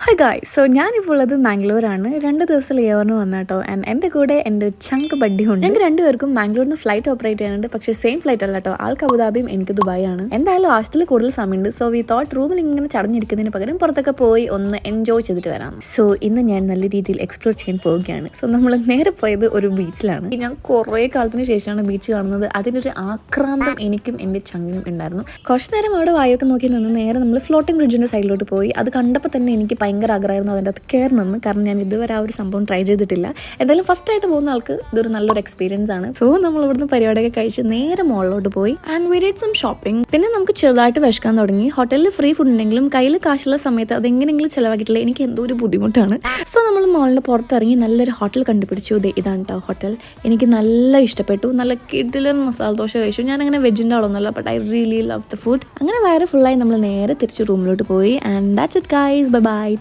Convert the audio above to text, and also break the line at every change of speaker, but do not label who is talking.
Hi guys, so ഞാനിപ്പോൾ ഉള്ളത് മാംഗ്ലൂരാണ്. 2 ദിവസം ലീവറിന് വന്ന കേട്ടോ. ആൻഡ് എൻ്റെ കൂടെ എൻ്റെ ചങ്ക് ബഡ്ഡി ഉണ്ട്. ഞങ്ങൾക്ക് രണ്ടുപേർക്കും മാംഗ്ലൂരിൽ നിന്ന് ഫ്ലൈറ്റ് ഓപ്പറേറ്റ് ചെയ്യാനുണ്ട്. പക്ഷേ സെയിം ഫ്ലൈറ്റ് അല്ല കേട്ടോ. ആൾക്ക് അബുദാബിയും എനിക്ക് ദുബായ് ആണ്. എന്തായാലും ആവശ്യത്തിൽ കൂടുതൽ സമയമുണ്ട്. സോ വി തോട്ട് റൂമിൽ ഇങ്ങനെ ചടഞ്ഞിരിക്കുന്നതിന് പകരം പുറത്തൊക്കെ പോയി ഒന്ന് എൻജോയ് ചെയ്തിട്ട് വരാം. സോ ഇന്ന് ഞാൻ നല്ല രീതിയിൽ എക്സ്പ്ലോർ ചെയ്യാൻ പോവുകയാണ്. സോ നമ്മൾ നേരെ പോയത് ഒരു ബീച്ചിലാണ്. ഞാൻ കുറേ കാലത്തിന് ശേഷമാണ് ബീച്ച് കാണുന്നത്. അതിനൊരു ആക്രാന്തം എനിക്കും എൻ്റെ ചങ്ങിനും ഉണ്ടായിരുന്നു. കുറച്ച് നേരം അവിടെ വായൊക്കെ നോക്കി നിന്ന് നേരെ നമ്മൾ ഫ്ലോട്ടിംഗ് ബ്രിഡ്ജിൻ്റെ സൈഡിലോട്ട് പോയി. അത് കണ്ടപ്പോൾ തന്നെ എനിക്ക് ഭയങ്കര ആഗ്രഹമായിരുന്നു അതിൻ്റെ അകത്ത് കയറണമെന്ന്. കാരണം ഞാൻ ഇതുവരെ ആ ഒരു സംഭവം ട്രൈ ചെയ്തിട്ടില്ല. എന്തായാലും ഫസ്റ്റ് ആയിട്ട് പോകുന്ന ആൾക്ക് ഇതൊരു നല്ലൊരു എക്സ്പീരിയൻസ് ആണ്. സോ നമ്മൾ ഇവിടുന്ന് പരിപാടിയൊക്കെ കഴിച്ച് നേരെ മോളിലോട്ട് പോയി and we did some shopping. പിന്നെ നമുക്ക് ചെറുതായിട്ട് വിശക്കാൻ തുടങ്ങി. ഹോട്ടലിൽ ഫ്രീ ഫുഡ് ഉണ്ടെങ്കിലും കയ്യിൽ കാശുള്ള സമയത്ത് അതെങ്ങനെയെങ്കിലും ചിലവാക്കിയിട്ടില്ല. എനിക്ക് എന്തോ ഒരു ബുദ്ധിമുട്ടാണ്. സോ നമ്മൾ മോളിൻ്റെ പുറത്തിറങ്ങി നല്ലൊരു ഹോട്ടൽ കണ്ടുപിടിച്ചു. ഇതാണ് കേട്ടോ ഹോട്ടൽ. എനിക്ക് നല്ല ഇഷ്ടപ്പെട്ടു. നല്ല കിടിലൻ മസാല ദോശ കഴിച്ചു. ഞാൻ അങ്ങനെ വെജിൻ്റെ ആളൊന്നുമല്ല, but I really love the food. അങ്ങനെ വയറ് ഫുള്ളായി നമ്മൾ നേരെ തിരിച്ച് റൂമിലോട്ട് പോയി. And that's it guys. Bye by.